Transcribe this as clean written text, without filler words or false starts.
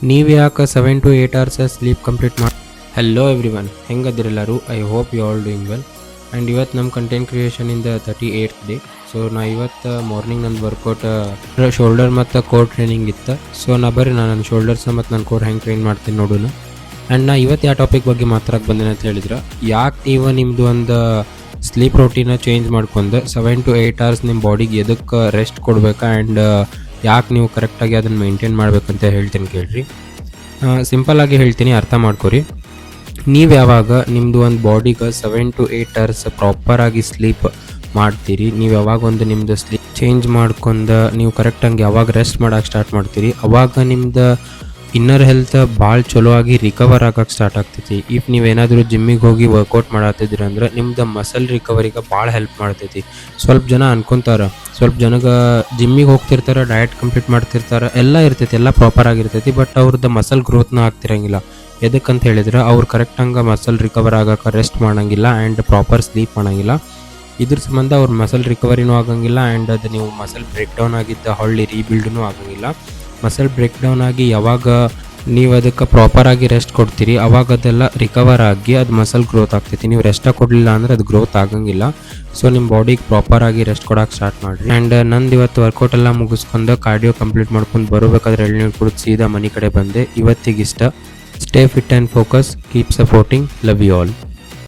ನೀವು ಯಾಕೆ 7 to 8 hours sleep complete ಮಾಡಿ. ಹೆಲೋ ಎವ್ರಿ ಒನ್, ಹೆಂಗದಿರೆಲ್ಲರೂ? I hope you all doing well. And ಇವತ್ತು ನಮ್ಮ ಕಂಟೆಂಟ್ ಕ್ರಿಯೇಷನಿಂದ 38th ಡೇ. ಸೊ ನಾ ಇವತ್ತು ಮಾರ್ನಿಂಗ್ ನಂದು ವರ್ಕೌಟ್ ಶೋಲ್ಡರ್ ಮತ್ತು ಕೋರ್ ಟ್ರೈನಿಂಗ್ ಇತ್ತು. ಸೊ ನಾನು ನನ್ನ ಶೋಲ್ಡರ್ಸ್ನ ಮತ್ತು ನನ್ನ ಕೋರ್ ಹೆಂಗೆ ಟ್ರೈನ್ ಮಾಡ್ತೀನಿ ನೋಡೋಣ. ಆ್ಯಂಡ್ ನಾ ಇವತ್ತು ಯಾವ ಟಾಪಿಕ್ ಬಗ್ಗೆ ಮಾತಾಡಕ್ಕೆ ಬಂದೇನೆ ಅಂತ ಹೇಳಿದ್ರೆ, ಯಾಕೆ ನೀವು ನಿಮ್ಮದು ಒಂದು ಸ್ಲೀಪ್ ರೂಟೀನ ಚೇಂಜ್ ಮಾಡ್ಕೊಂಡು 7 to 8 hours ನಿಮ್ಮ ಬಾಡಿಗೆ ಎದಕ್ಕೆ ರೆಸ್ಟ್ ಕೊಡ್ಬೇಕಾ ಆ್ಯಂಡ್ ಯಾಕೆ ನೀವು ಕರೆಕ್ಟಾಗಿ ಅದನ್ನು ಮೇಂಟೈನ್ ಮಾಡ್ಬೇಕಂತ ಹೇಳ್ತೀನಿ ಕೇಳ್ರಿ. ಸಿಂಪಲ್ಲಾಗಿ ಹೇಳ್ತೀನಿ, ಅರ್ಥ ಮಾಡ್ಕೊರಿ. ನೀವು ಯಾವಾಗ ನಿಮ್ಮದು ಒಂದು ಬಾಡಿಗೆ 7 to 8 hours ಪ್ರಾಪರಾಗಿ ಸ್ಲೀಪ್ ಮಾಡ್ತೀರಿ, ನೀವು ಯಾವಾಗ ಒಂದು ನಿಮ್ಮದು ಸ್ಲೀಪ್ ಚೇಂಜ್ ಮಾಡ್ಕೊಂಡು ನೀವು ಕರೆಕ್ಟಾಗಿ ಯಾವಾಗ ರೆಸ್ಟ್ ಮಾಡೋಕೆ ಸ್ಟಾರ್ಟ್ ಮಾಡ್ತೀರಿ, ಅವಾಗ ನಿಮ್ಮದು ಇನ್ನರ್ ಹೆಲ್ತ್ ಭಾಳ ಚಲೋ ಆಗಿ ರಿಕವರ್ ಆಗಕ್ಕೆ ಸ್ಟಾರ್ಟ್ ಆಗ್ತೈತಿ. ಇಫ್ ನೀವೇನಾದರೂ ಜಿಮ್ಮಿಗೆ ಹೋಗಿ ವರ್ಕೌಟ್ ಮಾಡತ್ತಿದ್ದೀರಿ ಅಂದ್ರೆ ನಿಮ್ದು ಮಸಲ್ ರಿಕವರಿಗೆ ಭಾಳ ಹೆಲ್ಪ್ ಮಾಡ್ತೈತಿ. ಸ್ವಲ್ಪ ಜನ ಅನ್ಕೊಂತಾರೆ, ಸ್ವಲ್ಪ ಜನಗೆ ಜಿಮ್ಮಿಗೆ ಹೋಗ್ತಿರ್ತಾರೆ, ಡಯಟ್ ಕಂಪ್ಲೀಟ್ ಮಾಡ್ತಿರ್ತಾರೆ, ಎಲ್ಲ ಇರ್ತೈತಿ, ಎಲ್ಲ ಪ್ರಾಪರ್ ಆಗಿರ್ತೈತಿ. ಬಟ್ ಅವ್ರದ್ದು ಮಸಲ್ ಗ್ರೋತ್ನ ಆಗ್ತಿರಂಗಿಲ್ಲ. ಎದಕ್ಕಂತ ಹೇಳಿದ್ರೆ ಅವ್ರು ಕರೆಕ್ಟಂಗೆ ಮಸಲ್ ರಿಕವರ್ ಆಗೋಕೆ ರೆಸ್ಟ್ ಮಾಡೋಂಗಿಲ್ಲ ಆ್ಯಂಡ್ ಪ್ರಾಪರ್ ಸ್ಲೀಪ್ ಮಾಡೋಂಗಿಲ್ಲ. ಇದ್ರ ಸಂಬಂಧ ಅವ್ರ ಮಸಲ್ ರಿಕವರಿನೂ ಆಗಂಗಿಲ್ಲ ಆ್ಯಂಡ್ ಅದು ನೀವು ಮಸಲ್ ಬ್ರೇಕ್ ಡೌನ್ ಆಗಿದ್ದ ಹೊಳ್ಳಿ ರೀಬಿಲ್ಡ್ನೂ ಆಗಂಗಿಲ್ಲ. ಮಸಲ್ ಬ್ರೇಕ್ ಡೌನ್ ಆಗಿ ಯಾವಾಗ ನೀವು ಅದಕ್ಕೆ ಪ್ರಾಪರಾಗಿ ರೆಸ್ಟ್ ಕೊಡ್ತೀರಿ ಅವಾಗ ಅದೆಲ್ಲ ರಿಕವರ್ ಆಗಿ ಅದು ಮಸಲ್ ಗ್ರೋತ್ ಆಗ್ತೈತಿ. ನೀವು ರೆಸ್ಟಾಗಿ ಕೊಡಲಿಲ್ಲ ಅಂದರೆ ಅದು ಗ್ರೋತ್ ಆಗಂಗಿಲ್ಲ. ಸೊ ನಿಮ್ಮ ಬಾಡಿಗೆ ಪ್ರಾಪರಾಗಿ ರೆಸ್ಟ್ ಕೊಡೋಕೆ ಸ್ಟಾರ್ಟ್ ಮಾಡಿರಿ. ಆ್ಯಂಡ್ ನಂದು ಇವತ್ತು ವರ್ಕೌಟ್ ಎಲ್ಲ ಮುಗಿಸ್ಕೊಂಡು ಕಾರ್ಡಿಯೋ ಕಂಪ್ಲೀಟ್ ಮಾಡ್ಕೊಂಡು ಬರಬೇಕಾದ್ರೆ ಎಳ್ನೀರು ಕುಡಿದು ಸೀದಾ ಮನೆ ಕಡೆ ಬಂದೆ. ಇವತ್ತಿಗಿಷ್ಟ. Stay fit and focus, keep supporting, love you all.